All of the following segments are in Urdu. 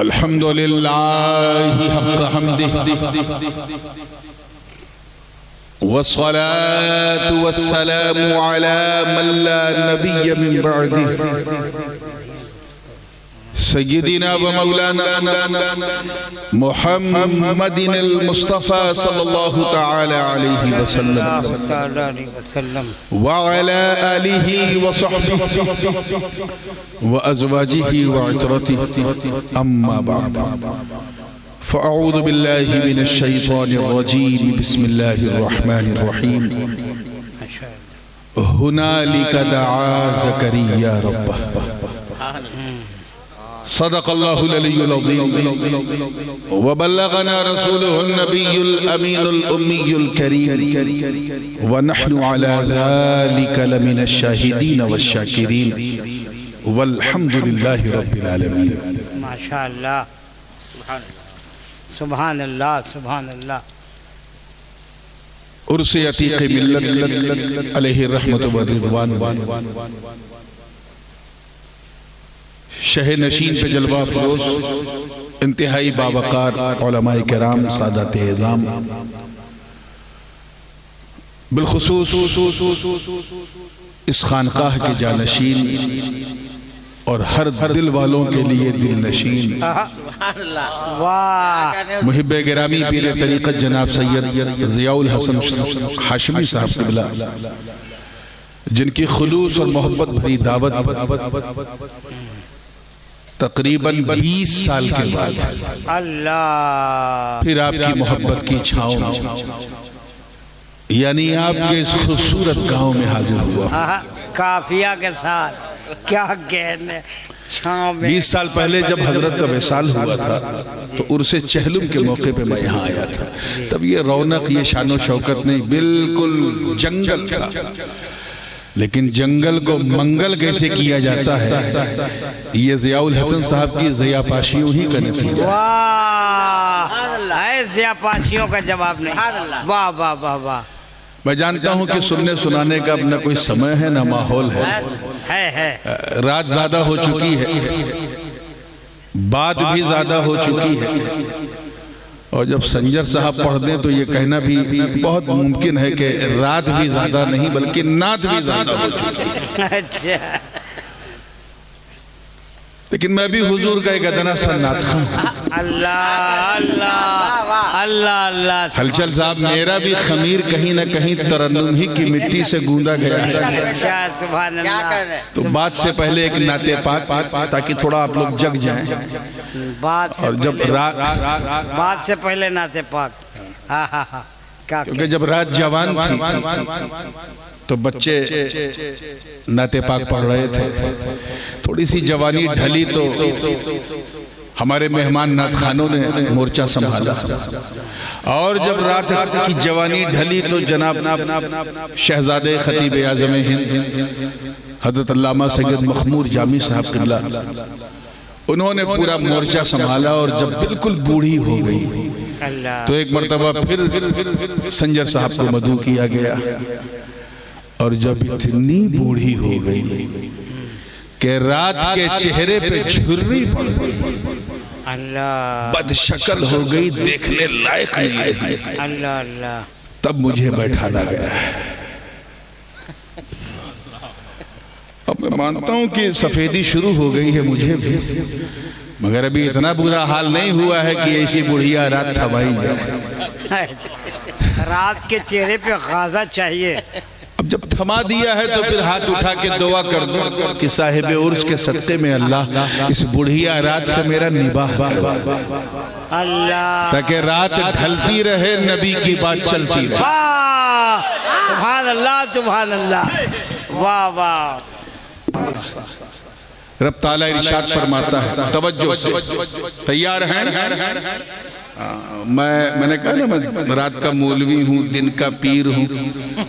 الحمد لله حق حمده والصلاة والسلام على من لا نبي من بعده سيدنا ومولانا محمد المصطفى صلى الله تعالى عليه وسلم وعلى آله وصحبه وأزواجه وعترته أما بعد فأعوذ بالله من الشيطان الرجيم بسم الله الرحمن الرحيم هنالك دعا زكريا ربه صدق الله العلي العظيم وبلغنا رسوله النبي الأمين الأمي الكريم ونحن على ذلك لمن الشاهدين والشاكرين والحمد لله رب العالمين ما شاء الله سبحان اللہ سبحان اللہ عرس عتیق ملت علیہ رحمت و رضوان شہ نشین پہ جلوہ فروز انتہائی باوقار علماء کرام سادات اعظام بالخصوص اس خانقاہ کے جانشین اور ہر دل والوں کے لیے دل نشین محب گرامی پیر طریقت جناب سید ضیاء الحسن ہاشمی صاحب قبلہ جن کی خلوص اور محبت بھری دعوت تقریباً 20 سال کے بعد اللہ پھر آپ کی محبت کی چھاؤں یعنی آپ کے اس خوبصورت گاؤں میں حاضر ہوا کافیہ کے ساتھ کیا کہنے 20 سال پہلے جب حضرت کا وصال ہوا تھا تو عرس چہلم کے موقع پہ میں یہاں آیا تھا تب یہ رونق یہ شان و شوکت نہیں بالکل جنگل تھا لیکن جنگل کو منگل کیسے کیا جاتا ہے یہ ضیاء الحسن صاحب کی ضیاء پاشیوں ہی کا نتیجہ ہے ضیاء پاشیوں کا جواب نہیں واہ واہ واہ واہ میں جانتا ہوں کہ سننے سنانے کا اب نہ کوئی سمے ہے نہ ماحول ہے رات زیادہ ہو چکی ہے بات بھی زیادہ ہو چکی ہے اور جب سنجر صاحب پڑھ دیں تو یہ کہنا بھی بہت ممکن ہے کہ رات بھی زیادہ نہیں بلکہ نعت بھی زیادہ ہو چکی ہے لیکن میں بھی حضور کا ایک ادنا سا نعت خواہ اللہ اللہ اللہ اللہ ہلچل صاحب میرا بھی خمیر کہیں نہ کہیں ترنم ہی کی مٹی سے گوندا گیا ہے سبحان اللہ تو بات سے پہلے ایک نعت پاک تاکہ تھوڑا آپ لوگ جگ جائیں اور جب بات سے پہلے نعت پاک کیونکہ جب رات جوان تھی تو بچے نعت پاک پڑھ رہے تھے تھوڑی سی جوانی ڈھلی تو ہمارے مہمان نعت خانوں نے مورچہ سنبھالا اور جب رات کی جوانی ڈھلی تو جناب شہزادے خطیب اعظم ہند حضرت علامہ سید مخمور جامی صاحب قبلہ انہوں نے پورا مورچہ سنبھالا اور جب بالکل بوڑھی ہو گئی تو ایک مرتبہ پھر سنجر صاحب کو مدعو کیا گیا اور جب اتنی بوڑھی ہو گئی کہ رات کے چہرے پہ جھرری پڑ گئی بد شکل ہو گئی دیکھنے لائق نہیں رہی اللہ اللہ تب مجھے بیٹھانا گیا اب میں مانتا ہوں کہ سفیدی شروع ہو گئی ہے مجھے بھی مگر ابھی اتنا برا حال نہیں ہوا ہے کہ ایسی بڑھیا رات تھوائی جائے رات کے چہرے پہ غازہ چاہیے اب جب تھما دیا ہے تو پھر ہاتھ اٹھا کے دعا کر دو کہ صاحب عرس کے صدقے میں اللہ اس بڑھیا رات سے میرا نباہ کروا اللہ تاکہ رات ڈھلتی رہے نبی کی بات چلتی رہے سبحان اللہ سبحان اللہ واہ واہ رب تعالیٰ ارشاد فرماتا ہے توجہ سے تیار ہیں میں نے کہا نا میں رات کا مولوی ہوں دن کا پیر ہوں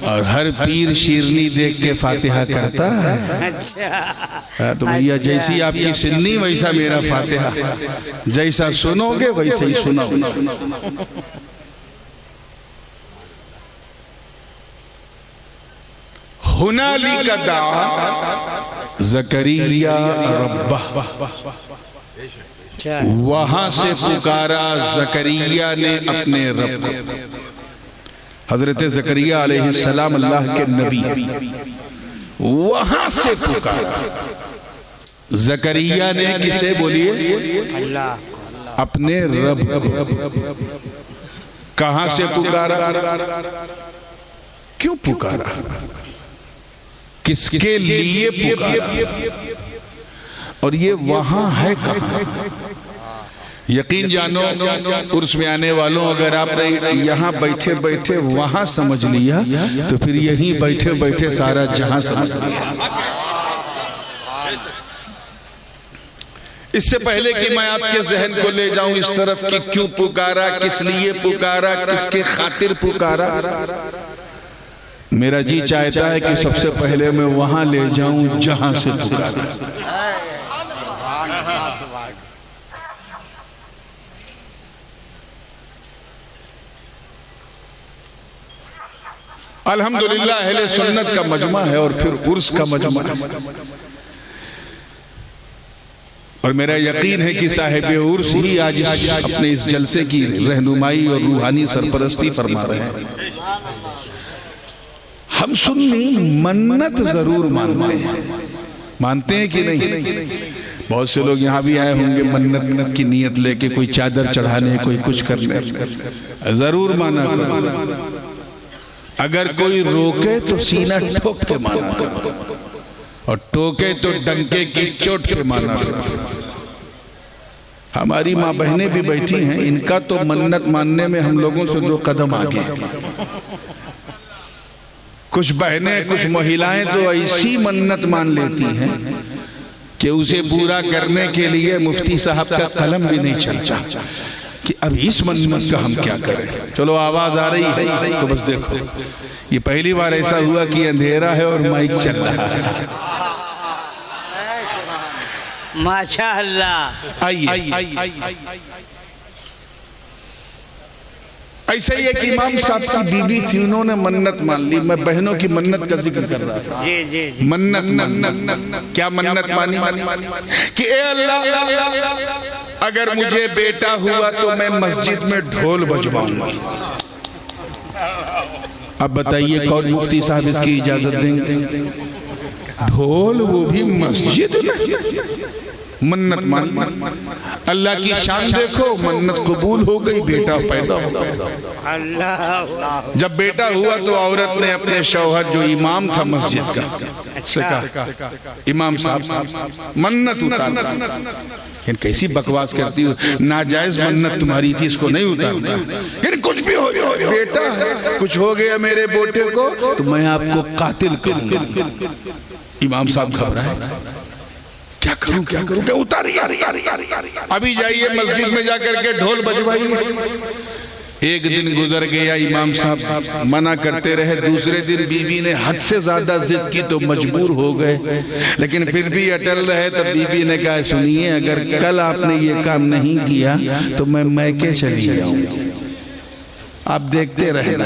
اور ہر پیر شیرنی دیکھ کے فاتحہ کرتا ہے تو بھیا جیسی آپ کی سننی ویسا میرا فاتحہ جیسا سنو گے ویسا ہی سنو ہنالک دعا زکریا ربہ وہاں سے پکارا زکریا نے اپنے رب کو. حضرت زکریا علیہ السلام اللہ کے نبی وہاں سے پکارا. زکریا نے کسے بولیے؟ اپنے رب کو. کہاں سے پکارا؟ کیوں پکارا؟ کس کے لیے پکارا؟ اور یہ وہاں ہے کہاں؟ یقین جانو عرس میں آنے والوں، اگر آپ نے یہاں بیٹھے بیٹھے وہاں سمجھ لیا تو پھر یہیں بیٹھے بیٹھے سارا جہاں سمجھ لیا. اس سے پہلے کہ میں آپ کے ذہن کو لے جاؤں اس طرف کہ کیوں پکارا، کس لیے پکارا، کس کے خاطر پکارا، میرا جی چاہتا ہے کہ سب سے پہلے میں وہاں لے جاؤں جہاں سے پکارا. الحمدللہ اہل سنت کا مجمع ہے اور پھر عرس کا مجمع ہے، اور میرا یقین ہے کہ صاحب عرس ہی آج اپنے اس جلسے کی رہنمائی اور روحانی سرپرستی فرما رہے ہیں. ہم سنی منت ضرور مانتے ہیں کہ نہیں؟ بہت سے لوگ یہاں بھی آئے ہوں گے منت کی نیت لے کے، کوئی چادر چڑھانے، کوئی کچھ کرنے. ضرور مانا کرو. اگر کوئی روکے تو سینہ ٹھوک کے مانا کرو، اور ٹوکے تو ڈنکے کی چوٹ کے مانا کرو. ہماری ماں بہنیں بھی بیٹھی ہیں، ان کا تو منت ماننے میں ہم لوگوں سے 2 قدم آگے. کچھ بہنیں، کچھ مہیلائیں تو ایسی منت مان لیتی ہیں کہ اسے پورا کرنے کے لیے مفتی صاحب کا قلم بھی نہیں چلتا کہ اب اس منت کا ہم کیا کریں. چلو آواز آ رہی ہے تو بس دیکھو، یہ پہلی بار ایسا ہوا کہ اندھیرا ہے اور مائک چل رہا ہے. ماشاء اللہ. آئیے. ایسا ہی ایک امام صاحب کی بیوی تھی، انہوں نے منت مان لی. میں بہنوں کی منت کا ذکر کر رہا تھا. منت کیا منت مانی کہ اے اللہ اگر مجھے بیٹا ہوا تو میں مسجد میں ڈھول بجواؤں گا. اب بتائیے کون مفتی صاحب اس کی اجازت دیں گے؟ ڈھول، وہ بھی مسجد میں. منت مان. اللہ کی شان دیکھو، منت قبول ہو گئی، بیٹا پیدا ہو گیا. جب بیٹا ہوا تو عورت نے اپنے شوہر جو امام تھا مسجد کا سے کہا، امام صاحب منت اتارنا. کیسی بکواس کرتی ہو، ناجائز منت تمہاری تھی، اس کو نہیں اتارنا. کچھ بھی ہو گیا، بیٹا ہے، کچھ ہو گیا میرے بیٹے کو تو میں آپ کو قاتل کروں گا. امام صاحب گھبرائے، کیا کروں کہ اتاری. ابھی جائیے مسجد میں جا کر کے ڈھول بجوائیے. ایک دن گزر گیا، امام صاحب منع کرتے رہے. دوسرے دن بیوی نے حد سے زیادہ ضد کی تو مجبور ہو گئے، لیکن پھر بھی اٹل رہے. تب بیوی نے کہا سنیے، اگر کل آپ نے یہ کام نہیں کیا تو میں میکے چلی جاؤں گی. آپ دیکھتے رہنا،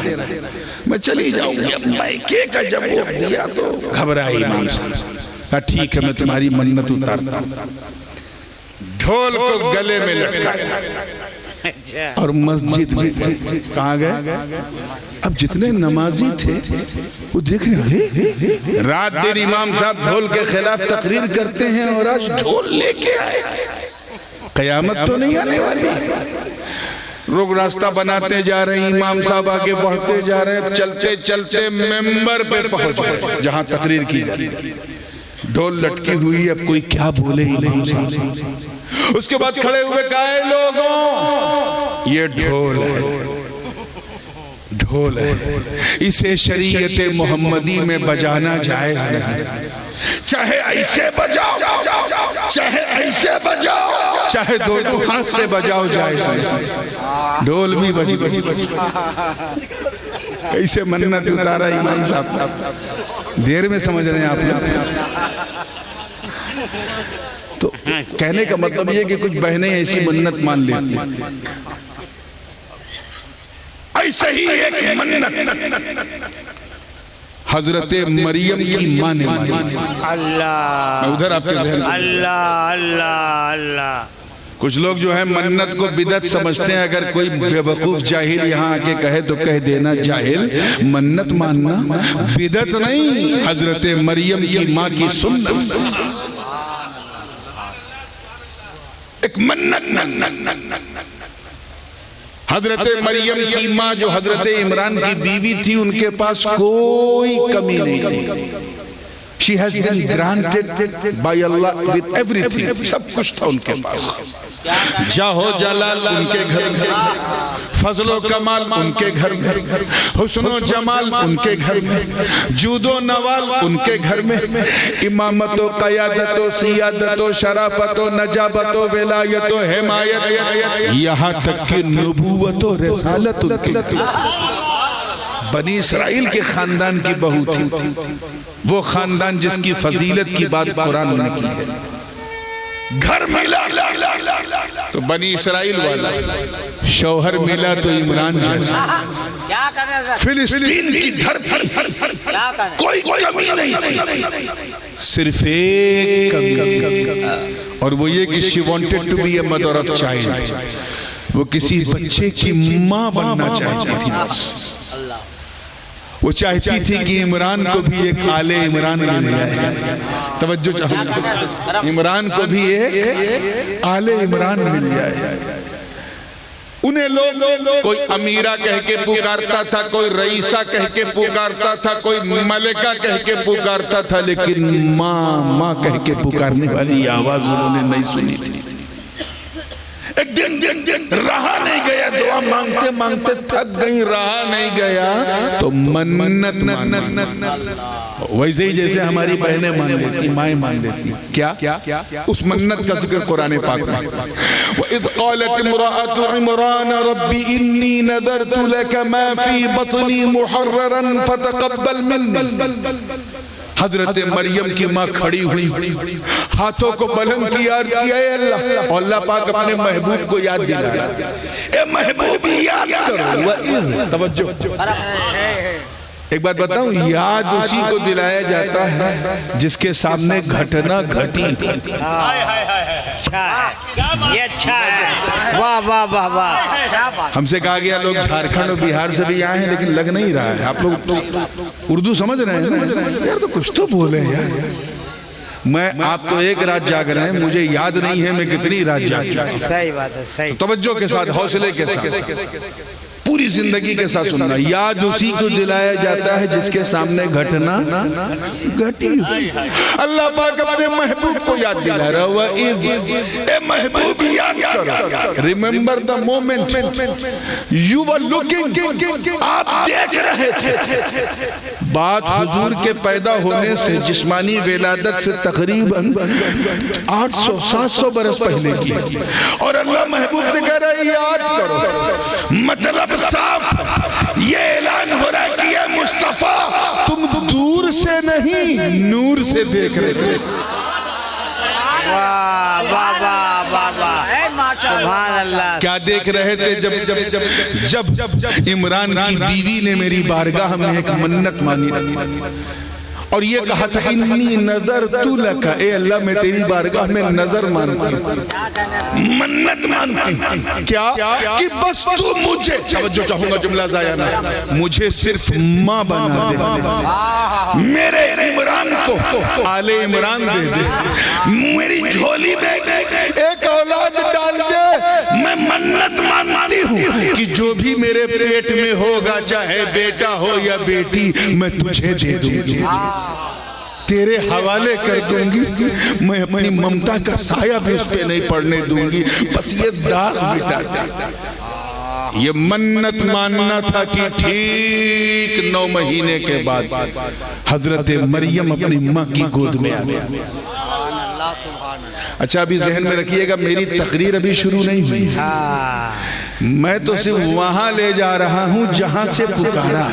میں چلی جاؤں گی. میکے کا جب وہ دیا تو گھبرائی امام صاحب. کہا ٹھیک ہے، میں تمہاری منت اتارتا ہوں. ڈھول کو گلے میں لٹکایا اور مسجد میں کہاں گئے. اب جتنے نمازی تھے وہ دیکھ رہے، رات دن امام صاحب ڈھول کے خلاف تقریر کرتے ہیں اور آج ڈھول لے کے آئے. قیامت تو نہیں آنے والی. روگ راستہ بناتے جا رہے ہیں، امام صاحب آگے بڑھتے جا رہے ہیں. چلتے چلتے ممبر پہ پہنچ گئے جہاں تقریر کی جاتی. ڈھول لٹکی ہوئی، اب کوئی کیا بولے امام صاحب. اس کے بعد کھڑے ہوئے کہا، اے لوگوں، یہ ڈھول ہے، ڈھول ہے، اسے شریعت محمدی میں بجانا جائز نہیں. چاہے ایسے بجاؤ، چاہے ایسے بجاؤ، چاہے دو ہاتھ سے بجاؤ، جائز نہیں. ڈھول بھی بج گئی. کیسے منت اتارا امام صاحب. دیر میں سمجھ رہے ہیں آپ لوگ. تو کہنے کا مطلب یہ کہ کچھ بہنیں ایسی منت مان لیتی ہیں. ایسے ہی ایک منت حضرت مریم کی ماں نے مانی. اللہ میں ادھر آپ کے ذہن میں اللہ اللہ اللہ. کچھ لوگ جو ہے منت کو بدعت سمجھتے ہیں. اگر کوئی بے وقوف جاہل یہاں آ کے کہے تو کہہ دینا جاہل. منت ماننا بدعت نہیں، حضرت مریم کی ماں کی سنت. ایک منت. حضرت مریم کی ماں جو حضرت عمران کی بیوی تھی، ان کے پاس کوئی کمی نہیں تھی. She has been granted by Allah with everything. سب کچھ تھا ان کے پاس. جاہو جلال ان کے گھر میں، فضل و کمال ان کے گھر میں، حسن و جمال ان کے گھر میں، جود و نوال ان کے گھر میں، امامت و قیادت و سیادت و شرافت و نجابت و ولایت و حمایت، یہاں تک کہ نبوت و رسالت ان کے گھر میں. بنی اسرائیل کے خاندان کی بہو تھی، وہ خاندان جس کی فضیلت کی بات قرآن نے کی ہے. گھر ملا تو بنی اسرائیل والا، شوہر ملا تو عمران جیسا. فلسطین کی دھرتی کوئی کمی نہیں تھی، صرف ایک کمی تھی، اور وہ یہ کہ she wanted to be a mother of child. وہ کسی بچے کی ماں بننا چاہتی تھی. وہ چاہتی تھی کہ عمران کو بھی ایک آل عمران مل جائے. توجہ چاہوں گا، عمران کو بھی ایک آل عمران مل جائے. انہیں لوگ کوئی امیرہ کہہ کے پکارتا تھا، کوئی رئیسہ کہہ کے پکارتا تھا، کوئی ملکہ کہہ کے پکارتا تھا، لیکن ماں کہہ کے پکارنے والی آواز انہوں نے نہیں سنی تھی. ایک دن رہا نہیں گیا، دعا مانگتے مانگتے تھک گئی، رہا نہیں گیا تو منت ویسے ہی جیسے ہماری بہنیں مان لیتی، مائیں مان لیتی. کیا اس منت کا ذکر قرآن پاک میں. وَإِذْ قَالَتِ امْرَأَتُ عِمْرَانَ رَبِّ إِنِّي نَذَرْتُ لَكَ مَا فِي بَطْنِي مُحَرَّرًا فَتَقَبَّلْ مِنِّي. حضرت مریم کی ماں کھڑی ہوئی، ہاتھوں کو بلند کیا، عرض کیا اے اللہ. اور اللہ پاک اپنے محبوب کو یاد دلایا، اے محبوب یاد کرو. توجہ، ایک بات بتاؤں، یاد اسی کو دلایا جاتا ہے جس کے سامنے گھٹنا گھٹی. یہ اچھا ہے. واہ واہ واہ واہ. ہم سے کہا گیا لوگ جھارکھنڈ اور بہار سے بھی آئے ہیں لیکن لگ نہیں رہا ہے. آپ لوگ اردو سمجھ رہے ہیں یار؟ تو کچھ تو بولے یار. میں آپ تو ایک رات جاگ رہے ہیں، مجھے یاد نہیں ہے میں کتنی رات جاگ رہا ہوں. صحیح بات ہے، صحیح. توجہ کے ساتھ، حوصلے کے ساتھ، پوری زندگی کے ساتھ سننا. یاد اسی کو دلایا جاتا ہے جس کے سامنے گھٹنا گھٹی. اللہ پاک اپنے محبوب کو یاد دلا رہا ہے. اے محبوب یاد کرو. Remember the moment you were looking. آپ دیکھ رہے تھے. بات حضور کے پیدا ہونے سے، جسمانی ولادت سے تقریباً 800-700 برس پہلے کی، اور اللہ محبوب سے کہہ رہا ہے یاد کرو. مطلب صاف یہ اعلان ہو رہا ہے کہ اے مصطفیٰ تم دور سے نہیں نور سے دیکھ رہے تھے. واہ واہ واہ واہ واہ. سبحان اللہ. کیا دیکھ رہے تھے؟ جب عمران کی بیوی نے میری بارگاہ میں ایک منت مانی اور یہ کہا تھا انی نذرت لک، اے اللہ میں تیری بارگاہ میں نظر مانتی ہوں، منت مانتی ہوں. کیا کہ بس تو مجھے، توجہ چاہوں گا جملہ ضائع نہ، مجھے صرف ماں بنا دے، میرے عمران کو آل عمران دے دے، میری جھولی میں ایک اولاد ڈال دے. میں منت مانتی ہوں کہ جو بھی میرے پیٹ میں ہوگا، چاہے بیٹا ہو یا بیٹی، میں تجھے دے دوں گی، تیرے حوالے کر دوں گی. میں اپنی ممتا کا سایہ بھی اس پہ نہیں پڑنے دوں گی، بس یہ داغ مٹا دے. یہ منت ماننا تھا کہ ٹھیک 9 مہینے کے بعد حضرت مریم اپنی ماں کی گود میں آ گیا. اچھا ابھی ذہن میں رکھیے گا، میری تقریر ابھی شروع نہیں ہوئی، میں تو صرف وہاں لے جا رہا ہوں جہاں سے پکارا،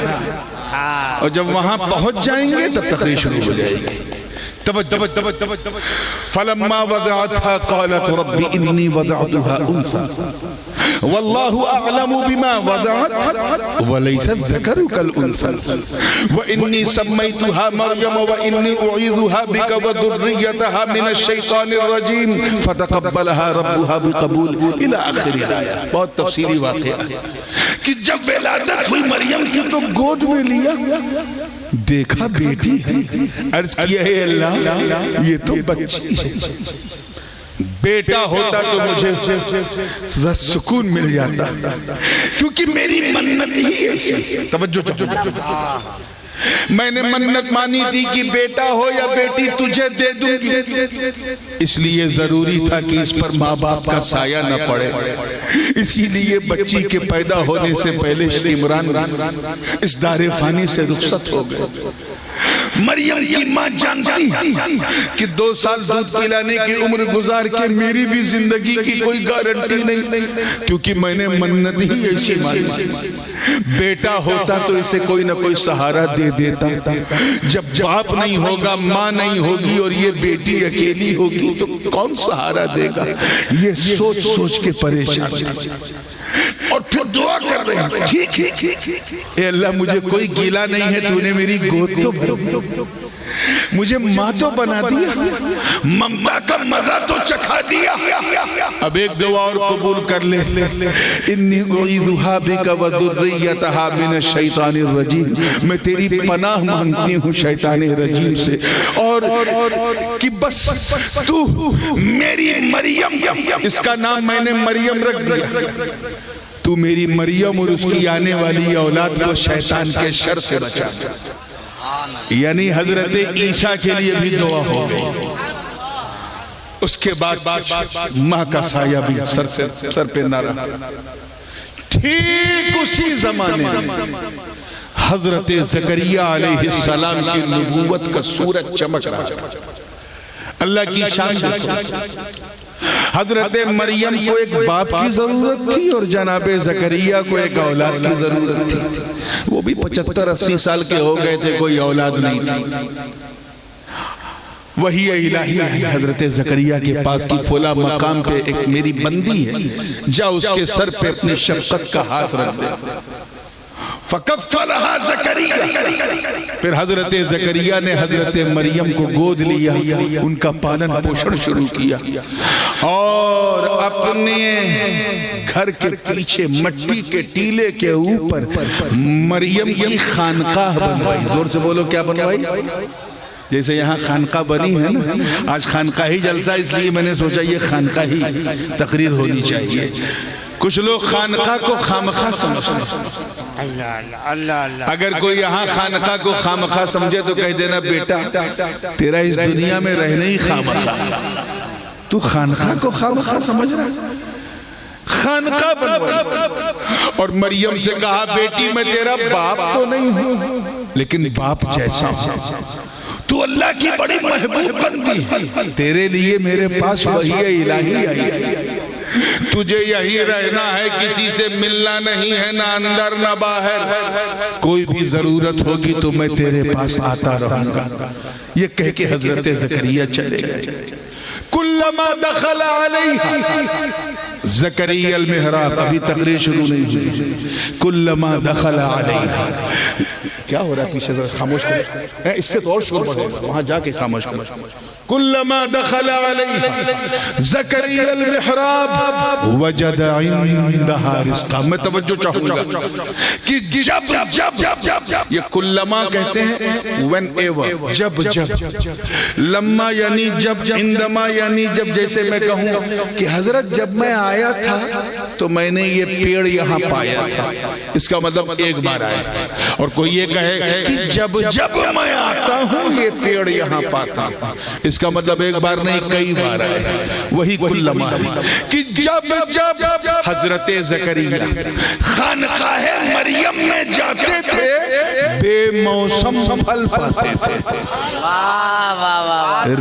اور جب وہاں پہنچ جائیں گے تب تقریر شروع ہو جائے گی. فلما وضعتها قالت رب إني وضعتها أنثى والله أعلم بما وضعت وليس الذكر كالأنثى وإني سميتها مريم وإني أعيذها بك وذريتها من الشيطان الرجيم فتقبلها ربها بقبول إلى آخر الآية. بہت تفصیلی واقعہ ہے کہ جب ولادت ہوئی مریم کی تو گود میں لیا، دیکھا بیٹی ہے، عرض کیا ہے اللہ یہ تو بچی ہے، بیٹا ہوتا تو مجھے سکون مل جاتا، کیونکہ میری منت ہی ایسی. توجہ، میں نے منت مانی تھی کہ بیٹا ہو یا بیٹی تجھے دے دوں گی، اس لیے ضروری تھا کہ اس پر ماں باپ کا سایہ نہ پڑے. اسی لیے بچی کے پیدا ہونے سے پہلے عمران اس دار فانی سے رخصت ہو گئے. مریم کی ماں جانتی کہ 2 سال دودھ پلانے کی عمر گزار کے میری بھی زندگی کی کوئی گارنٹی نہیں، کیونکہ میں نے منت ہی ایسی مانی. بیٹا ہوتا تو اسے کوئی نہ کوئی سہارا دے دیتا. جب باپ نہیں ہوگا، ماں نہیں ہوگی اور یہ بیٹی اکیلی ہوگی تو کون سہارا دے گا؟ یہ سوچ سوچ کے پریشان اور پھر دعا کر رہے ہیں، ٹھیک اے اللہ مجھے کوئی گیلا نہیں ہے، تو نے میری گود تو بھر، مجھے ماں تو بنا دیا، ممتا کا مزہ تو چکھا دیا. اب ایک دعا اور قبول کر لے، انی اعیذھا بک وذریتھا من الشیطان الرجیم، میں تیری پناہ مانگتی ہوں شیطان رجیم سے، اور کہ بس تو میری مریم، اس کا نام میں نے مریم رکھ دیا، تو میری مریم اور اس کی آنے والی اولاد کو شیطان کے شر سے بچا. یعنی حضرت عیسیٰ کے لیے بھی دعا ہو گئی. اس کے بعد ماں کا سایہ بھی سر پہ نہ رہا. ٹھیک اسی زمانے میں حضرت زکریہ علیہ السلام کی نبوت کا سورج چمک رہا تھا. اللہ کی شان. حضرت مریم کو ایک باپ کی ضرورت تھی اور جناب زکریہ کو ایک اولاد کی ضرورت تھی. وہ بھی 75-80 سال کے ہو گئے تھے، کوئی اولاد نہیں تھی. وہی الہی حضرت زکریہ کے پاس کی فلاں مقام پہ ایک میری بندی ہے، جا اس کے سر پہ اپنی شفقت کا ہاتھ رکھ دے. فَكَفَّلَهَا زَكَرِيَّا. پھر حضرت زکریہ نے حضرت مریم کو گود لیا، ان کا پالن پوشن شروع کیا، اور اپنے گھر کے پیچھے مٹی کے ٹیلے کے اوپر مریم کی خانقاہ بنوائی. زور سے بولو کیا بنوائی؟ جیسے یہاں خانقاہ بنی ہے نا، آج خانقاہی جلسہ، اس لیے میں نے سوچا یہ خانقاہی تقریر ہونی چاہیے. کچھ لوگ خانقاہ کو خامخواہ سمجھتے. اگر کوئی یہاں خانقاہ کو خامخواہ سمجھے تو کہہ دینا بیٹا تیرا اس دنیا میں رہنے ہی خامخواہ، تو خانقاہ کو خامخواہ سمجھ رہا ہے. خانقاہ بنوائی اور مریم سے کہا بیٹی میں تیرا باپ تو نہیں ہوں لیکن باپ جیسا ہوں، تو اللہ کی بڑی محبوب بندی ہے، تیرے لیے میرے پاس وحی الہی آئی ہے، تجھے یہی رہنا ہے، کسی سے ملنا نہیں ہے، نہ اندر نہ باہر، کوئی بھی ضرورت ہوگی تو میں تیرے پاس آتا رہوں گا. یہ کہہ کے حضرت زکریہ چلے گئے. کلما دخل علیہ زکریا المحراب، ابھی تقریر شروع نہیں ہوئی. کلما دخل علیہ، کیا ہو رہا ہے پیچھے ذرا خاموش کرو، اس سے تو اور شور بڑھے گا، وہاں جا کے خاموش کرو. کلما دخل علیہ زکریا المحراب وجد عندها رزقا. میں توجہ چاہوں گا کہ جب یہ کلما کہتے ہیں when ever، جب لما یعنی جب، عندما یعنی جب. جیسے میں کہوں کہ حضرت جب میں آیا تھا تو میں نے یہ پیڑ یہاں پایا تھا، اس کا مطلب ایک بار آیا. اور کوئی یہ کہے کہ جب میں آتا ہوں یہ پیڑ یہاں پاتا ہوں، اس کا مطلب ایک بار نہیں کئی بار آئے. وہی کلما ہے کہ جب حضرت زکریا خانقاہ مریم میں جاتے تھے بے موسم پھل پاتے تھے.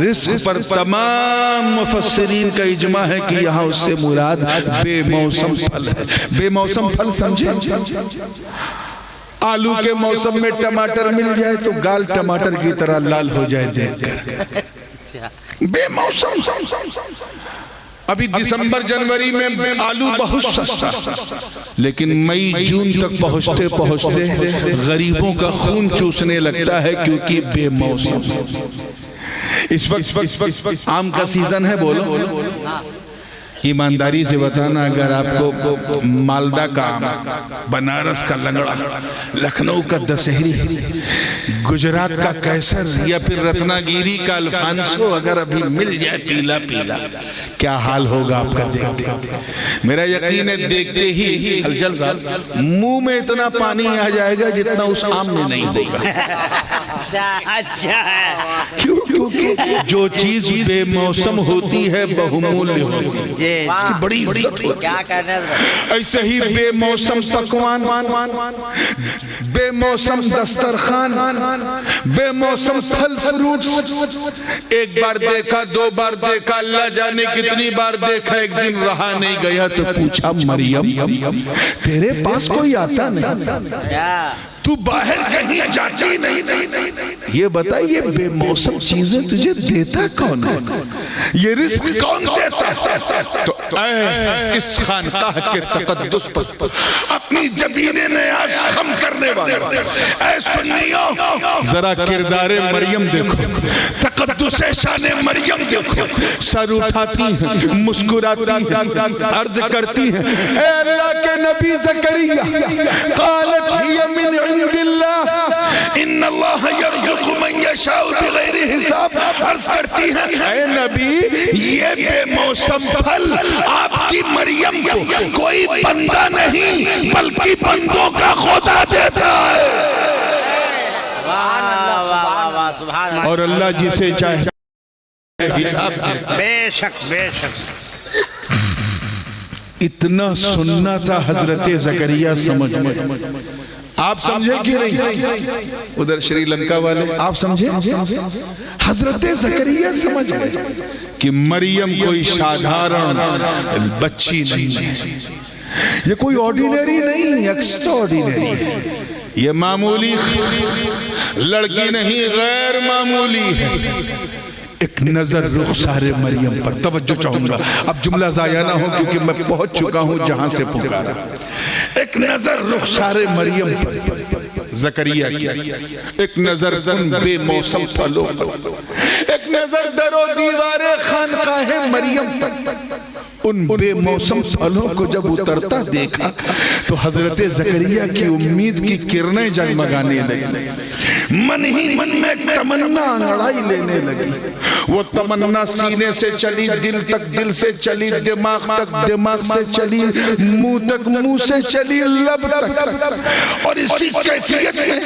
رزق پر تمام مفسرین کا اجماع ہے کہ یہاں اس سے مراد بے موسم پھل ہے. بے موسم پھل سمجھے؟ آلو کے موسم میں ٹماٹر مل جائے تو گال ٹماٹر کی طرح لال ہو جائے دیکھ کر. بے موسم. ابھی دسمبر جنوری میں آلو بہت سستا، لیکن مئی جون تک پہنچتے پہنچتے غریبوں کا خون چوسنے لگتا ہے کیونکہ بے موسم. اس وقت آم کا سیزن ہے. بولو ایمانداری سے بتانا، اگر آپ کو مالدہ کا آم، بنارس کا لنگڑا، لکھنؤ کا دسہری، گجرات کا کیسر یا پھر رتنا گیری کا الفانسو اگر ابھی مل جائے پیلا پیلا، کیا حال ہوگا آپ کا دیکھ دیکھ. میرا یقین ہے دیکھتے ہی ہلچل صاحب منہ میں اتنا پانی آ جائے گا جتنا اس آم میں نہیں ہوگا. اچھا ہے. کیونکہ جو چیز بے موسم ہوتی ہے بہمولیہ ہوتی ہے، بڑی عزت ہوتی ہے. ایسے ہی بے موسم پکوان، بے موسم دسترخوان، بے موسم پھل فروٹس. ایک بار دیکھا، دو بار دیکھا، اللہ جانے کتنی بار دیکھا، ایک دن رہا نہیں گیا تو پوچھا مریم تیرے پاس کوئی آتا نہیں؟ تو باہر کہیں جاتی نہیں؟ یہ بتا یہ بے موسم چیزیں تجھے دیتا کون ہے؟ یہ رزق کون دیتا ہے؟ تو اے اس خانقاہ کے تقدس پر اپنی جبینِ نیاز خم کرنے والے، اے سنیوں ذرا کردار مریم دیکھو، تقدس شان مریم دیکھو. سر اٹھاتی ہیں، مسکراتی ہیں، عرض کرتی ہیں اے اللہ کے نبی زکریا، قالت ہی من عند اللہ ان اللہ یرزق من یشاء بغیر حساب. عرض کرتی ہیں اے نبی یہ بے موسم پھل آپ کی مریم کو کوئی بندہ نہیں بلکہ بندوں کا خدا دیتا ہے. اور اللہ جسے چاہے حساب دیتا ہے. بے شک بے شک. اتنا سننا تھا حضرت زکریا سمجھ میں. آپ سمجھے کہ نہیں؟ ادھر شری لنکا والے آپ سمجھے؟ حضرت زکریا سمجھ میں کہ مریم کوئی سادھارن بچی نہیں ہے، یہ کوئی آرڈینری نہیں، ایکسٹرا آرڈینری ہے. یہ معمولی لڑکی نہیں، غیر معمولی ہے. ایک نظر رخسار مریم پر توجہ چاہوں گا. اب جملہ ضائع نہ ہو کیونکہ میں پہنچ چکا ہوں جہاں سے پکارا. ایک نظر رخسار مریم پر زکریا کی، ایک نظر ان بے موسم پھلوں پر، ایک نظر در و دیوار خانقاہ مریم پر. ان بے موسم پھلوں کو جب اترتا دیکھا تو حضرت زکریا کی امید کی کرنیں جگمگانے لگی. من ہی من میں تمنا انگڑائی لینے لگی. وہ تمنا سینے سے چلی دل تک، دل سے چلی دماغ تک، دماغ سے چلی منہ تک، منہ سے چلی لب تک. اور اسی کیفیت میں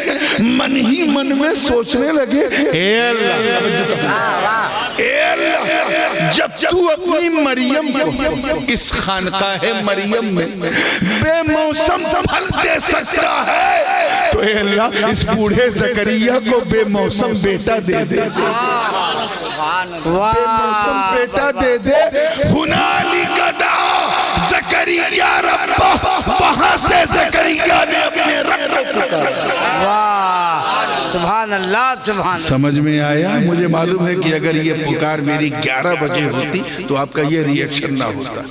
من ہی من میں سوچنے لگے اے اللہ، اے اللہ جب تو اپنی مریم کو اس خانقاہ مریم میں بے موسم پھل دے سکتا ہے تو اے اللہ اس بوڑھے زکریا کو بے موسم بیٹا دے دے، بے موسم بیٹا دے دے. ہنالک دعا زکریا ربہ، وہاں سے زکریا نے اپنے رب کو پکارا. سبحان اللہ سبحان اللہ. سمجھ میں آیا؟ مجھے معلوم ہے کہ اگر یہ پکار میری 11 بجے ہوتی تو آپ کا یہ ریئیکشن نہ ہوتا.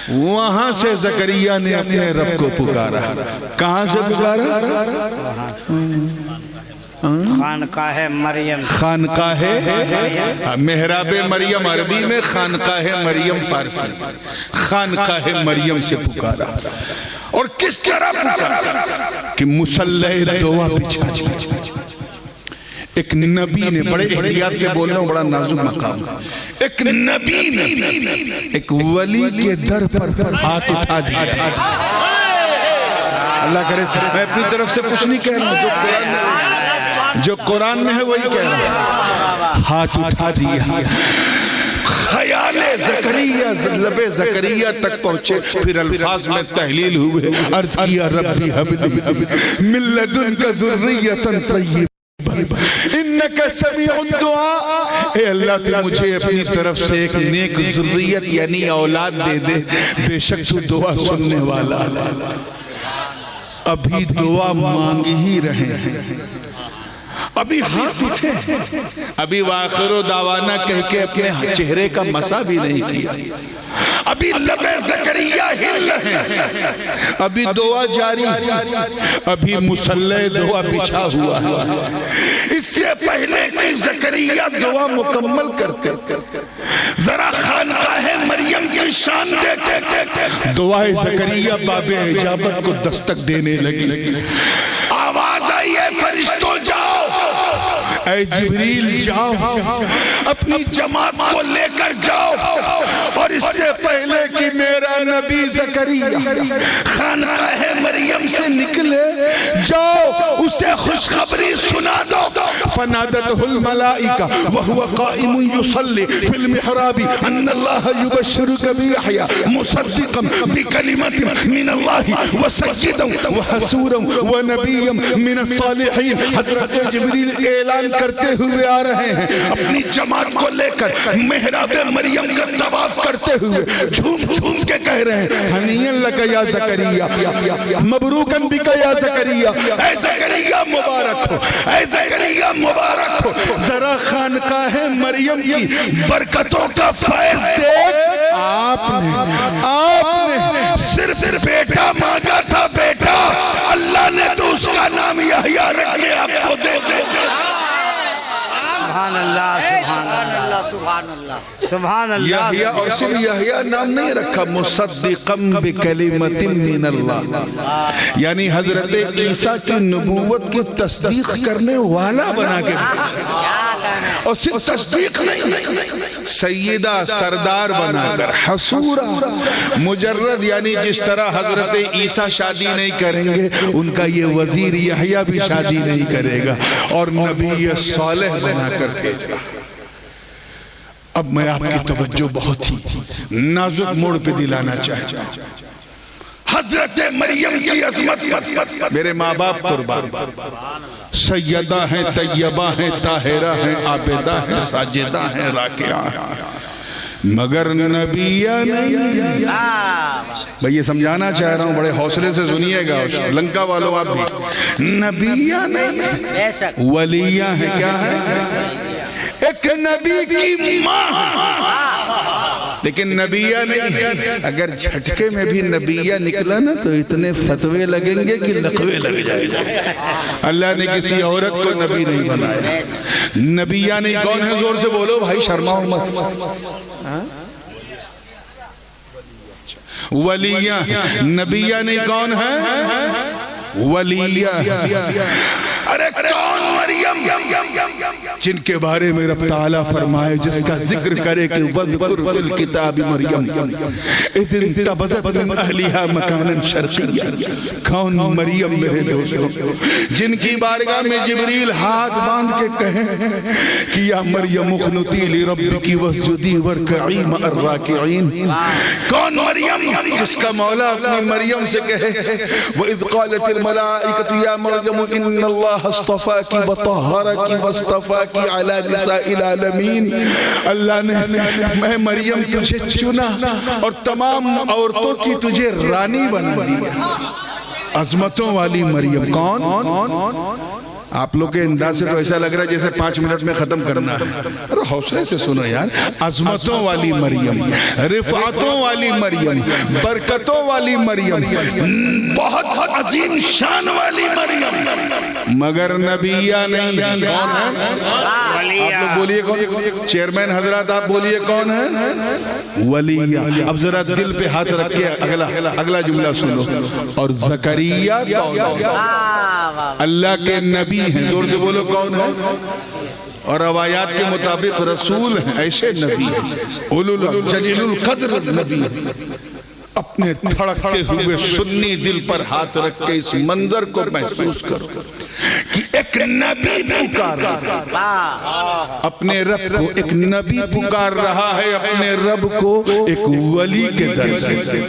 وہاں سے زکریا نے اپنے رب کو پکارا. کہاں سے پکارا؟ خانقاہ مریم. خانقاہ محراب مریم عربی میں، خانقاہ مریم فارسی. خانقاہ مریم سے پکارا. اور کس طرح پکارا کہ مصلی دعا بچھا. ایک نبی نے، بڑے احتیاط سے بول رہا ہوں، بڑا نازک مقام، ایک نبی نے ایک ولی کے در پر ہاتھ اٹھا دیا. اللہ کرے میں اپنی طرف سے کچھ نہیں کہہ رہا ہوں، جو قرآن میں ہے وہی کہہ رہا ہوں. ہاتھ اٹھا دیا. خیال زکریا لب زکریا تک پہنچے. پھر الفاظ میں تحلیل ہوئے. عرض کیا ربی حب لی من لدنک ذریۃ طیبہ انکا سمیع الدعاء. اے اللہ تو مجھے اپنی طرف سے ایک نیک ذریت یعنی اولاد دے دے، بے شک تو دعا سننے والا. ابھی دعا مانگ ہی رہے ہیں. ابھی ہاتھ اٹھے، ابھی وآخر دعوانا کہہ کے اپنے چہرے کا مسا بھی نہیں کیا، ابھی لب زکریا ہل ہیں، ابھی دعا جاری، ابھی مصلی دعا بچھا ہوا ہے۔ اس سے پہلے کہ زکریا دعا مکمل کرتے ذرا خانقاہ مریم کی شان دیکھے، دعائے زکریا باب اجابت کو دستک دینے لگی۔ آواز آئی ہے فرشتوں جاؤ، اے جبریل جاؤ، اپنی جماعت کو لے کر جاؤ، اور اس سے پہلے کہ میرا نبی زکریا خانقاہ مریم سے نکلے، جاؤ اسے خوشخبری سنا دو۔ فنادته الملائکہ وہو قائم یصلی فی المحراب ان اللہ یبشرک بیحییٰ مصدقا بکلمت من اللہ وسیدا وحسورا ونبیا من الصالحین۔ حضرت جبریل اعلان کرتے ہوئے آ رہے ہیں، اپنی جماعت کو لے کر محراب مریم کا طواف کرتے ہوئے جھوم جھوم کے کہہ رہے ہیں، ہنیئن لکا یا زکریا، مبروکن بکا یا زکریا، اے زکریا مبارک ہو، اے زکریا مبارک ہو۔ ذرا خانقاہ مریم کی برکتوں کا فیض دیکھ، آپ نے صرف بیٹا مانگا تھا، بیٹا، اللہ نے تو اس کا نام یحییٰ رکھ کے آپ کو دے دیا۔ سبحان اللہ، سبحان اللہ، سبحان اللہ، سبحان اللہ۔ یحییٰ، اور صرف یحییٰ نام نہیں رکھا، مصدقا بکلمت من اللہ، یعنی حضرت عیسیٰ کی نبوت کی تصدیق کرنے والا بنا کے، اور صرف تصدیق نہیں، سیدہ سردار بنا کر، حسورا مجرد، یعنی جس طرح حضرت عیسیٰ شادی نہیں کریں گے، ان کا یہ وزیر یحییٰ بھی شادی نہیں کرے گا، اور نبی صالح بنا کر بھیجا۔ اب میں آپ کی توجہ بہت ہی نازک موڑ پہ دلانا چاہتا ہوں۔ حضرت مریم کی عظمت پر میرے ماں باپ قربان، سیدہ ہیں، طیبہ ہیں، طاہرہ ہیں، عابدہ ہیں، ساجدہ ہیں، راکعہ ہیں، مگر نبیہ نہیں۔ میں یہ سمجھانا چاہ رہا ہوں، بڑے حوصلے سے سنیے گا، لنکا والوں آپ بھی، نبیہ نہیں، ولیہ ہیں۔ کیا ہے؟ ایک نبی کی ماں، لیکن نبیہ نہیں۔ اگر جھٹکے میں بھی نبیہ نکلا نا تو اتنے فتوے لگیں گے کہ لقوے لگ جائیں گے۔ اللہ نے کسی عورت کو نبی نہیں بنایا۔ نبیہ نہیں کون ہے؟ زور سے بولو بھائی، شرماؤ مت۔ ولیہ، نبیہ نہیں کون ہے؟ ولیہ۔ ارے کون مریم جن کے بارے میں رب تعالیٰ فرمائے، جس کا ذکر کرے کہ وَذْكُرْ فِي الْكِتَابِ مریم اِذْ انْتَبَذَتْ مِنْ أَهْلِهَا مَكَانًا شَرْقِيًّا۔ کون مریم میرے دوستو، جن کی بارگاہ میں جبریل ہاتھ باندھ کے کہیں کہ یا مریم اقنتی لربکی واسجدی وارکعی مع الراکعین۔ کون مریم جس کا مولا اپنی مریم سے کہے وَإِذْ قَالَتِ الْمَلَائِكَةُ يَا مَرْيَمُ إِنَّ اللَّهَ اصطفاکی وطہرکی واصطفاکی علی نساء العالمین۔ اللہ نے میں مریم تجھے چنا اور تمام عورتوں کی تجھے رانی بنا دیا۔ عظمتوں والی مریم کون؟ آپ لوگ کے انداز سے تو ایسا لگ رہا ہے جیسے 5 منٹ میں ختم کرنا ہے۔ ارے حوصلے سے سنو یار، عظمتوں والی مریم، رفعتوں والی مریم، برکتوں والی مریم، بہت عظیم شان والی مریم، مگر نبیہ نہیں۔ کون ہے؟ آپ لوگ بولیے کون؟ چیئرمین حضرات آپ بولیے کون ہے؟ ولیہ۔ اب ذرا دل پہ ہاتھ رکھ کے اگلا جملہ سنو۔ اور زکریا کون ہے؟ اللہ کے نبی ہیں، زور سے بولو کون ہے؟ اور روایات کے مطابق رسول ہیں، ایسے نبی ہیں، جلیل القدر نبی۔ اپنے دھڑکتے ہوئے سنی دل پر ہاتھ رکھ کے اس منظر کو محسوس کرو کہ ایک نبی پکار رہا، اپنے رب کو ایک نبی پکار رہا ہے، اپنے رب کو ایک ولی کے در سے۔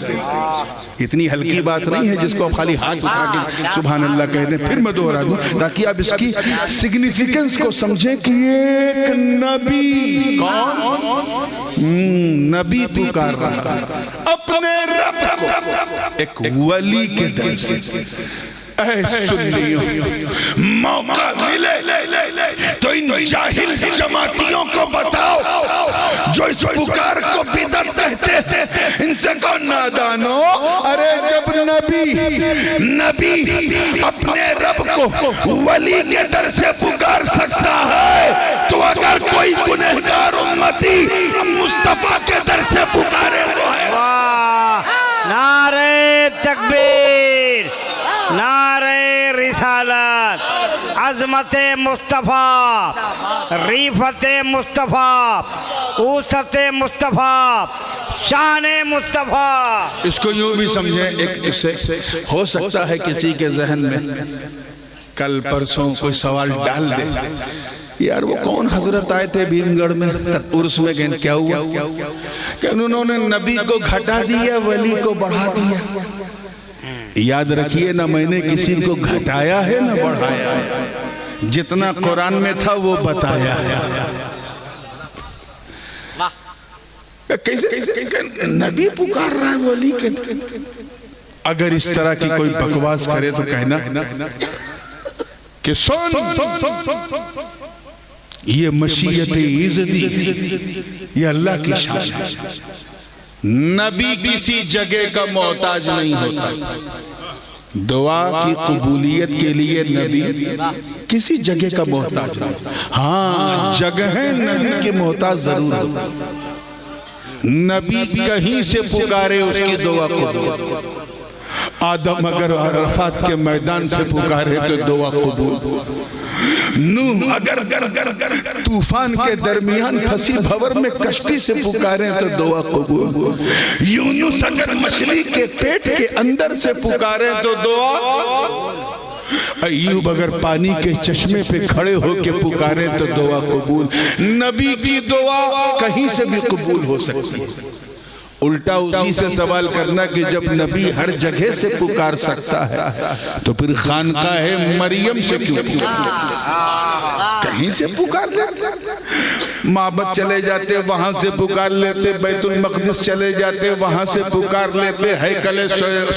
اتنی ہلکی بات نہیں ہے جس کو آپ خالی ہاتھ اٹھا کے سبحان اللہ کہہ دیں۔ پھر میں دوہرا دوں تاکہ آپ اس کی سگنیفیکنس کو سمجھیں کہ ایک نبی، کون؟ نبی پکار رہا اپنے رب کو ایک ولی کے در سے۔ اے سنیوں، موقع ملے تو ان جاہل جماعتیوں کو بتاؤ جو اس پکار کو بدعت کہتے ہیں، ان سے کون نادانو؟ ارے جب نبی اپنے رب کو ولی کے در سے پکار سکتا ہے، تو اگر کوئی گنہگار امتی مصطفیٰ کے در سے پکارے وہ ہے۔ واہ! نعرہ تکبیر، نعرہ رسالت، عظمت مصطفیٰ، ریفت مصطفیٰ، اوست مصطفیٰ، شان مصطفیٰ۔ اس کو یوں بھی سمجھیں، اس سے ہو سکتا ہے کسی کے ذہن میں کل پرسوں کوئی سوال ڈال دے، یار وہ کون حضرت آئے تھے بھیم گڑھ میں عرس میں، کیا ہوا کہ انہوں نے نبی کو گھٹا دیا ولی کو بڑھا دیا؟ یاد رکھیے نہ میں نے کسی کو گھٹایا ہے نہ بڑھایا ہے، جتنا قرآن میں تھا وہ بتایا ہے۔ کیسے نبی پکار رہا ہے ولی کے؟ اگر اس طرح کی کوئی بکواس کرے تو کہنا کہ سن، یہ مشیت عزتی، یہ اللہ کی شان ہے۔ نبی کسی جگہ کا محتاج نہیں ہوتا، دعا کی قبولیت کے لیے نبی کسی جگہ کا محتاج نہیں، ہاں جگہیں نبی کے محتاج ضرور ہوتا۔ نبی کہیں سے پکارے اس کی دعا قبول، آدم اگر عرفات کے میدان سے پکارے تو دعا قبول، نوح اگر طوفان کے درمیان پھنسی بھور میں کشتی سے پکارے تو دعا قبول، یونس اگر مچھلی کے پیٹ کے اندر سے پکارے تو دعا، ایوب اگر پانی کے چشمے پہ کھڑے ہو کے پکارے تو دعا قبول۔ نبی کی دعا کہیں سے بھی قبول ہو سکتی ہے۔ الٹا اسی سے سوال کرنا کہ جب نبی ہر جگہ سے پکار سکتا ہے تو پھر خانقاہ مریم سے کیوں پکار؟ کہیں سے پکار لیتے، معبد چلے جاتے وہاں سے پکار لیتے، بیت المقدس چلے جاتے وہاں سے پکار لیتے، ہیکل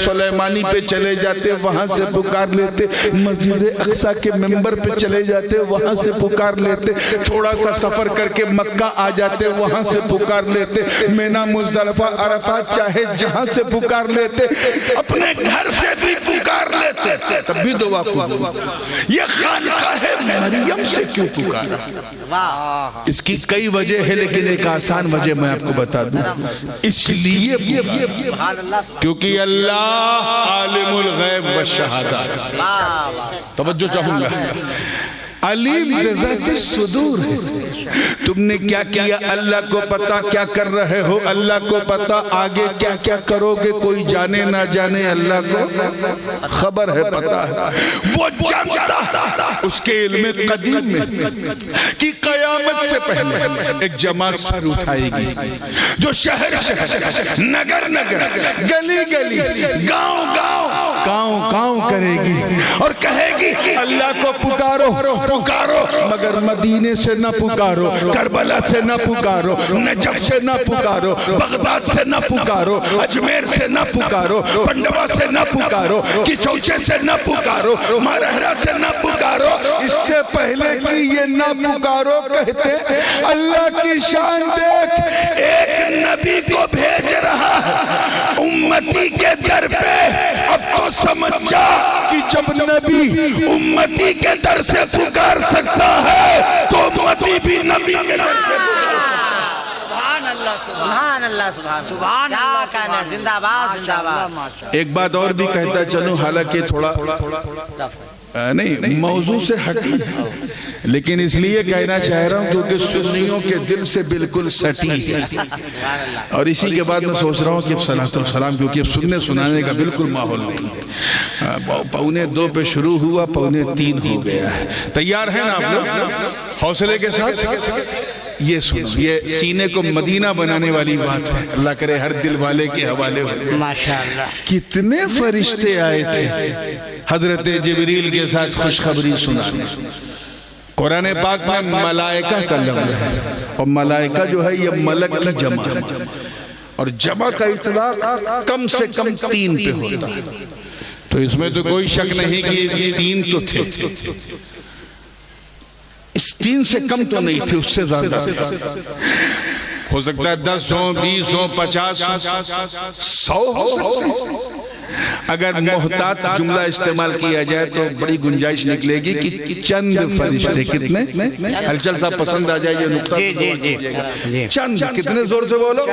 سلیمانی پہ چلے جاتے وہاں سے پکار لیتے، مسجد اقصی کے ممبر پہ چلے جاتے وہاں سے پکار لیتے، تھوڑا سا سفر کر کے مکہ آ جاتے وہاں سے پکار لیتے، مینا مزدلفہ عرفات چاہے جہاں سے پکار لیتے، اپنے گھر سے بھی پکار لیتے، تب بھی دعا قبول۔ یہ خانقاہ مریم سے کیوں پکارا؟ اس کی کئی وجہ ہے لیکن ایک آسان وجہ میں آپ کو بتا دوں، اس لیے کیونکہ اللہ عالم الغیب والشہادہ، توجہ چاہوں گا، علیم بذات الصدور ہے۔ تم نے کیا کیا اللہ کو پتا، کیا کر رہے ہو اللہ کو پتا، آگے کیا کیا کرو گے کوئی جانے نہ جانے اللہ کو خبر ہے، پتا ہے۔ وہ جانتا اس کے علم قدیم میں کہ قیامت سے پہلے ایک جماعت سر اٹھائے گی جو شہر شہر، نگر نگر، گلی گلی، گاؤں گاؤں، کاؤں کاؤں کرے گی اور کہے گی اللہ کو پکارو پکارو، مگر مدینے سے نہ پکارو، کربلا سے نہ پکارو، نجف سے نہ پکارو، بغداد سے نہ پکارو، اجمیر سے نہ پکارو، پنڈوا سے نہ پکارو، کچوچے سے نہ پکارو، مارہرہ سے نہ پکارو۔ اس سے پہلے کہ یہ نہ پکارو کہتے اللہ کی شان دیکھ، ایک نبی کو بھیج رہا ہے امتی کے در پہ۔ اب تو سمجھ جا کہ جب نبی امتی کے در سے پکار سکتا ہے تو امتی بھی نبی کے در سے پکار سکتا ہے۔ سبحان اللہ، سبحان اللہ، کہنا زندہ باد زندہ باد۔ ایک بات اور بھی کہتا چلوں، حالانکہ تھوڑا نہیں موضوع سے ہٹی ہے لیکن اس لیے کہنا چاہ رہا ہوں کیونکہ سنیوں کے دل سے بالکل سٹی ہے، اور اسی کے بعد میں سوچ رہا ہوں کہ صلاۃ السلام، کیونکہ اب سننے سنانے کا بالکل ماحول نہیں ہے۔ 2:45 پہ شروع ہوا، 2:45 ہو گیا ہے۔ تیار ہیں نا آپ لوگ حوصلے کے ساتھ؟ یہ سنو، یہ سینے کو مدینہ بنانے والی بات ہے، اللہ کرے ہر دل والے کے حوالے ہو۔ ماشاءاللہ، کتنے فرشتے آئے تھے حضرت جبریل کے ساتھ خوشخبری سنانے۔ قرآن پاک میں ملائکہ کا لفظ ہے، اور ملائکہ جو ہے یہ ملک کی جمع ہے، اور جمع کا اطلاق کم سے کم 3 پہ ہوتا ہے، تو اس میں تو کوئی شک نہیں کہ 3 تو تھے۔ اس 3 سے کم تو نہیں تھے، اس سے زیادہ تھے۔ ہو سکتا ہے 10 ہوں، 20 ہوں، 50 ہوں، 100 ہو سکتے ہیں۔ اگر محتاط جملہ استعمال کیا جائے تو بڑی گنجائش نکلے گی کہ چند فرشتے۔ کتنے؟ ہلچل صاحب پسند آ جائے یہ نقطہ؟ جی چند۔ کتنے زور سے بولو؟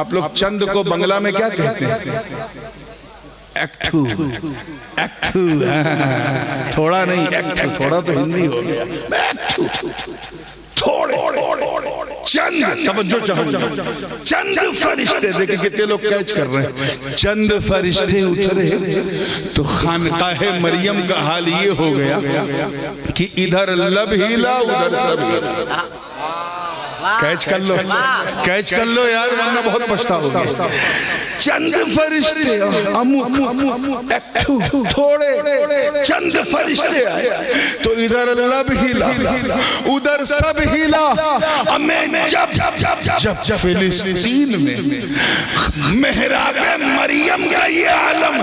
آپ لوگ چند کو بنگلہ میں کیا کہتے ہیں؟ ایکٹھو۔ ایکٹھو، تھوڑا نہیں، ایکٹھو۔ تھوڑا تو ہندی ہو گیا، ایکٹھو، تھوڑے، چند۔ توجہ چاہو، چند فرشتے۔ دیکھیں کتنے لوگ کیچ کر رہے ہیں۔ چند فرشتے اترے تو خانقاہ مریم کا حال یہ ہو گیا کہ ادھر لب ہیلا ادھر سب ہیلا۔ کیچ کر لو، کیچ کر لو یار، ورنہ بہت پچھتاؤ گے۔ چند فرشتے، امک، ایکٹھو، تھوڑے، چند فرشتے آئے تو ادھر لب ہیلا ادھر سب ہیلا۔ ہمیں جب فلسطین میں محراب مریم کا یہ عالم،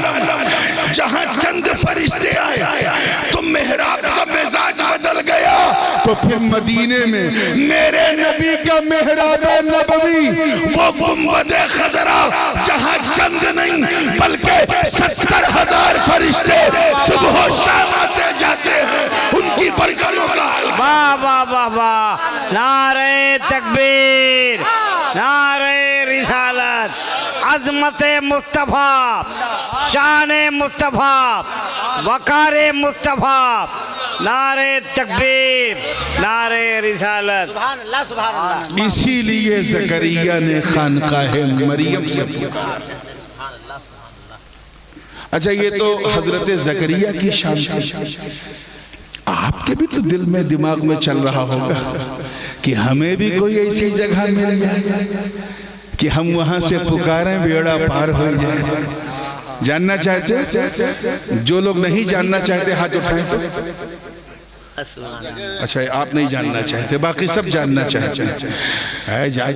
جہاں چند فرشتے آئے تو محراب کا مزاج بدل گیا، تو پھر مدینے میں میرے نبی کا محراب نبوی، وہ گنبد خضرا، جہاں چند نہیں بلکہ 70,000 فرشتے صبح و شام آتے جاتے ہیں، ان کی برکتوں کا حال۔ واہ واہ واہ واہ، نعرہ تکبیر، نعرہ رسالت، عظمت مصطفیٰ، شان مصطفیٰ، وقار مصطفیٰ، نعرہ تکبیر، نعرہ رسالت۔ سبحان اللہ، سبحان اللہ۔ اسی لیے زکریا نے خانقاہ مریم سے پکارا۔ اچھا یہ تو حضرت زکریا کی شان تھی۔ آپ کے بھی تو دل میں دماغ میں چل رہا ہوگا کہ ہمیں بھی کوئی ایسی جگہ مل جائے کہ ہم وہاں سے پکاریں، بیڑا پار ہو جائے۔ جاننا چاہتے؟ جو لوگ نہیں جاننا چاہتے ہاتھ اٹھائیں تو۔ اچھا آپ نہیں جاننا چاہتے، باقی سب جاننا چاہتے ہیں۔ جائے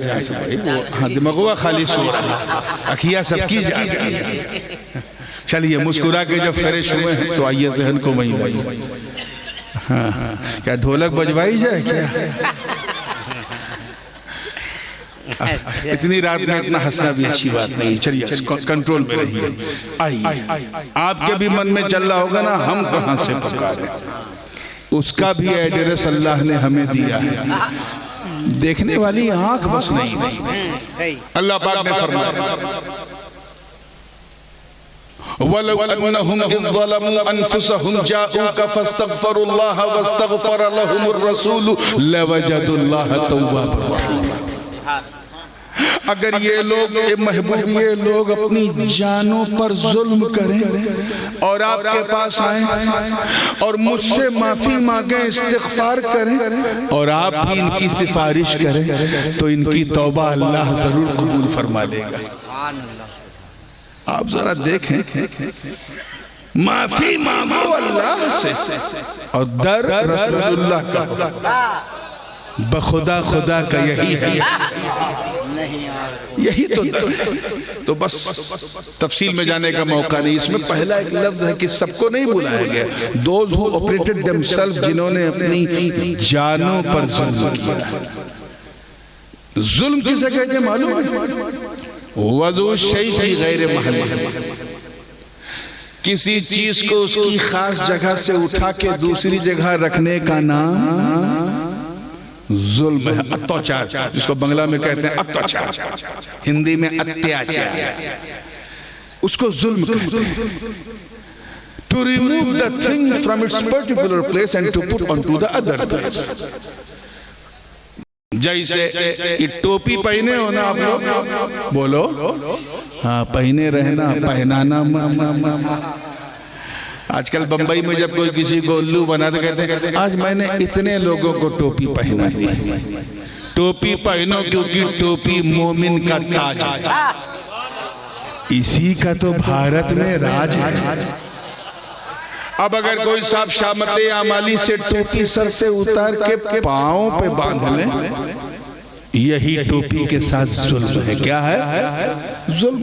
ہاں، دماغوا خالص ہو رہا، اکھیاں سب کی جائے۔ چلیے مسکرا کے جب فریش ہوئے ہیں تو آئیے ذہن کو وہیں لائیے۔ کیا ڈھولک بجوائی جائے کیا؟ اتنی رات میں اتنا ہنسنا بھی اچھی بات نہیں۔ چلیے کنٹرول میں رہیے۔ آئیے، آپ کے بھی من میں چل رہا ہوگا نا ہم کہاں سے پکاریں، اس کا بھی ایڈریس اللہ نے ہمیں دیا ہے۔ دیکھنے والی آنکھ بس نہیں۔ اللہ پاک نے فرمایا وَلَوْ أَنَّهُمْ إِذْ ظَلَمُوا أَنفُسَهُمْ جَاءُوكَ فَاسْتَغْفَرُوا اللَّهَ وَاسْتَغْفَرَ لَهُمُ الرَّسُولُ لَوَجَدُوا اللَّهَ تَوَّابًا رَحِيمًا۔ اگر یہ لوگ، محبوب یہ لوگ اپنی جانوں پر ظلم کریں اور آپ کے پاس آئیں اور مجھ سے معافی مانگیں، استغفار کریں اور آپ بھی ان کی سفارش کریں تو ان کی توبہ اللہ ضرور قبول فرما لے گا۔ آپ ذرا دیکھیں، معافی مانگو اللہ سے اور در رسول اللہ کا، بخدا خدا کا یہی ہے، یہی تو در ہے۔ تو بس تفصیل میں جانے کا موقع نہیں، اس میں پہلا ایک لفظ ہے کہ سب کو نہیں بلایا گیا۔ those who operated themselves، جنہوں نے اپنی جانوں پر ظلم کیا۔ ظلم کسے کہتے ہیں معلوم ہے؟ وضو شیء فی غیر محل، کسی چیز کو اس کی خاص جگہ سے اٹھا کے دوسری جگہ رکھنے کا نام ظلم ہے۔ اتوچار، جس کو بنگلہ میں کہتے ہیں اتوچار، ہندی میں اتیاچار، اس کو ظلم کہتے ہیں۔ To remove the thing from its particular place and to put onto the other place۔ جیسے یہ ٹوپی پہنے ہونا آپ لوگ بولو، ہاں پہنے رہنا، پہنانا۔ آج کل بمبئی میں جب کوئی کسی کو الو بنا تو کہتے ہیں آج میں نے اتنے لوگوں کو ٹوپی پہنا دی۔ ٹوپی پہنو کیونکہ ٹوپی مومن کا تاج ہے، اسی کا تو بھارت میں راج ہے۔ اب اگر کوئی صاحب شامت اعمالی سے ٹوپی سر سے اتار کے پاؤں پہ باندھ لیں، یہی ٹوپی کے ساتھ ظلم ہے۔ کیا ہے؟ ظلم۔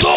2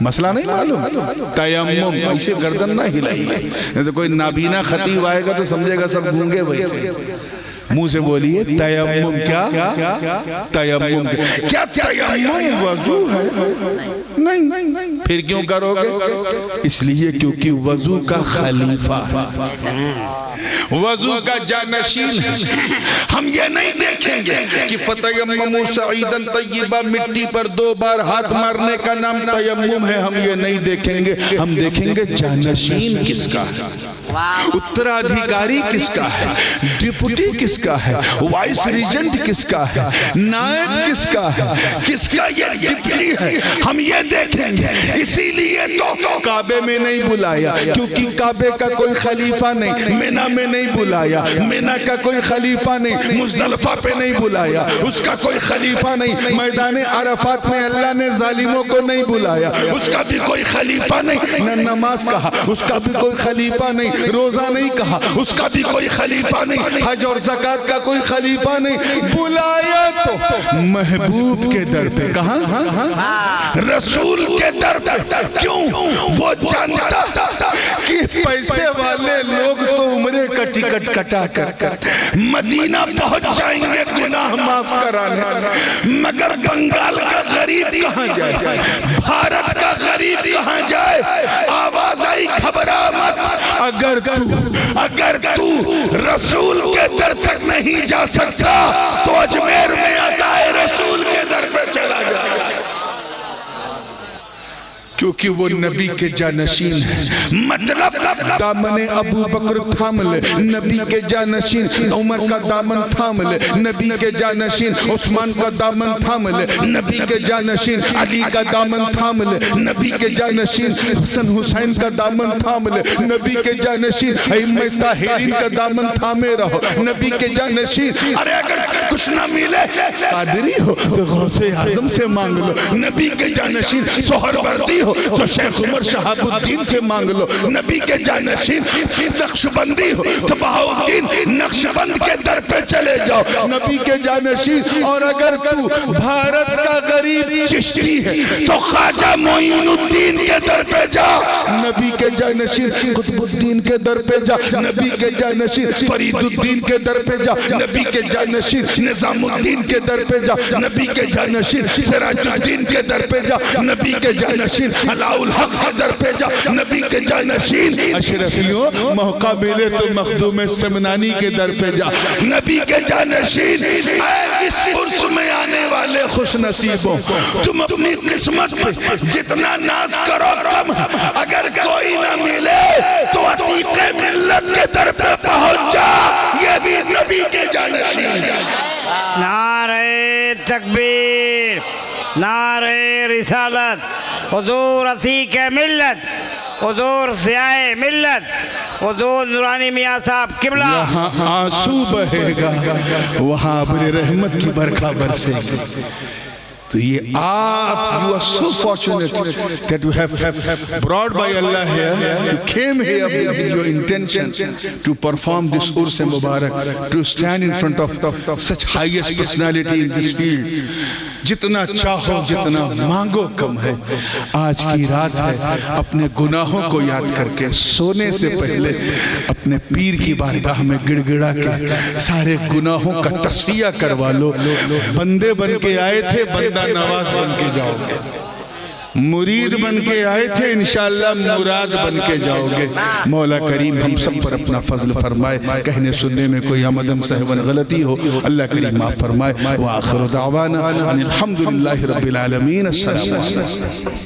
مسئلہ نہیں معلوم؟ تیمم، ایسے گردن نہ ہلائی ہے، نہیں تو کوئی نابینا خطیب آئے گا تو سمجھے گا سب گونگے بیٹھے۔ منہ سے بولیے تیمم کیا؟ تیمم کیا تیمم وضو ہے؟ نہیں۔ پھر کیوں کرو گے؟ اس لیے کیونکہ وضو کا خلیفہ، وضو کا جانشین ہے۔ ہم یہ نہیں دیکھیں گے کہ فتیمموا صعیدا طیبا، مٹی پر 2 بار ہاتھ مارنے کا نام تیمم ہے، ہم یہ نہیں دیکھیں گے۔ ہم دیکھیں گے جانشین کس کا ہے، اترادھیکاری کس کا ہے، ڈپٹی کس کا ہے، وائس ریجنٹ کس کا ہے، نائب کس کا ہے، کس کا یہ ڈپٹی ہے، ہم یہ دیکھیں گے۔ اسی لیے تو کعبے میں نہیں بلایا، کیونکہ کعبے کا کوئی خلیفہ نہیں، مینا میں نہیں بلایا، مینا کا کوئی خلیفہ نہیں، مزدلفہ پہ نہیں بلایا، اس کا کوئی خلیفہ نہیں، میدان عرفات میں اللہ نے ظالموں کو نہیں بلایا، اس کا بھی کوئی خلیفہ نہیں، نہ نماز کہا اس کا بھی کوئی خلیفہ نہیں، روزہ نہیں کہا اس کا بھی کوئی خلیفہ نہیں، حج اور زکوٰۃ کا کوئی خلیفہ نہیں، بلایا تو محبوب کے در پہ، کہاں؟ رسول کے در پہ۔ کیوں؟ وہ جانتا کہ پیسے والے لوگ تو عمرے کا ٹکٹ کٹا کر مدینہ پہنچ جائیں گے گناہ معاف کرانے، مگر بنگال کا غریب کہاں جائے، بھارت کا غریب کہاں جائے؟ آواز آئی گھبرا مت، اگر تو رسول کے در تک نہیں جا سکتا تو اجمیر میں ادائے رسول کے در پہ چلا جائے، کیونکہ وہ نبی کے جانشین ہے۔ مطلب دامن ابو بکر تھام لے، نبی کے جانشین، عمر کا دامن تھام لے، نبی کے جانشین، عثمان کا دامن تھام لے، نبی کے جانشین، علی کا دامن تھام لے، نبی کے جانشین، حسن حسین کا دامن تھام لے، نبی کے جانشین، ائمہ طاہرین کا دامن تھامے رہو، نبی کے جانشین۔ ارے اگر کچھ نہ ملے، قادری ہو تو غوث اعظم سے مانگ لو، نبی کے جانشین سہروردی تو شیخ عمر شہاب الدین سے مانگ لو، نبی کے جانشین نقشبندی ہو تو بہاؤالدین نقشبند کے در پہ چلے جاؤ، نبی کے جانشین۔ اور اگر تو بھارت کا غریب چشتی ہے تو خواجہ معین الدین کے در پہ جا، نبی کے جانشین قطب الدین کے در پہ جا، نبی کے جانشین فرید الدین کے در پہ جا، نبی کے جانشین نظام الدین کے در پہ جا، نبی کے جانشین سراج الدین کے در پہ جا، نبی کے جانشین علاء الحق کے در پہ جا، نبی کے جانشین اشرفیوں موقع ملے تو مخدوم سمنانی کے در پہ جا، نبی کے جانشین۔ اے اس عرس میں آنے والے خوش نصیبوں، تم اپنی قسمت پہ جتنا ناز کرو کم، اگر کوئی نہ ملے تو عتیق ملت کے در پہ پہنچ جا، یہ بھی نبی کے جانشین۔ نعرہ تکبیر، نعرہ رسالت، حضور عتیق ملت، حضور سیاہ ملت، حضور نورانی میاں صاحب قبلہ۔ یہاں آنسو بہے گا، وہاں ابر رحمت کی برکھا برسے گی۔ تو یہ آپ you are so fortunate that you have brought by Allah here, you came here with your intention to perform this Urs Mubarak, to stand in front of such highest personality in this field. جتنا چاہو جتنا مانگو کم ہے۔ آج کی رات ہے، اپنے گناہوں کو یاد کر کے سونے سے پہلے اپنے پیر کی بارگاہ میں گڑ گڑا کے سارے گناہوں کا تصفیہ کروا لو۔ بندے بن کے آئے تھے، بندہ نواز بن کے جاؤ گے، مرید بن کے آئے تھے، انشاءاللہ مراد بن کے جاؤ گے۔ مولا کریم ہم سب پر اپنا فضل فرمائے، کہنے سننے میں کوئی آمدن سہون غلطی ہو اللہ کریم معاف فرمائے۔ وآخر دعوانا ان الحمدللہ رب العالمین۔ السلام علیکم۔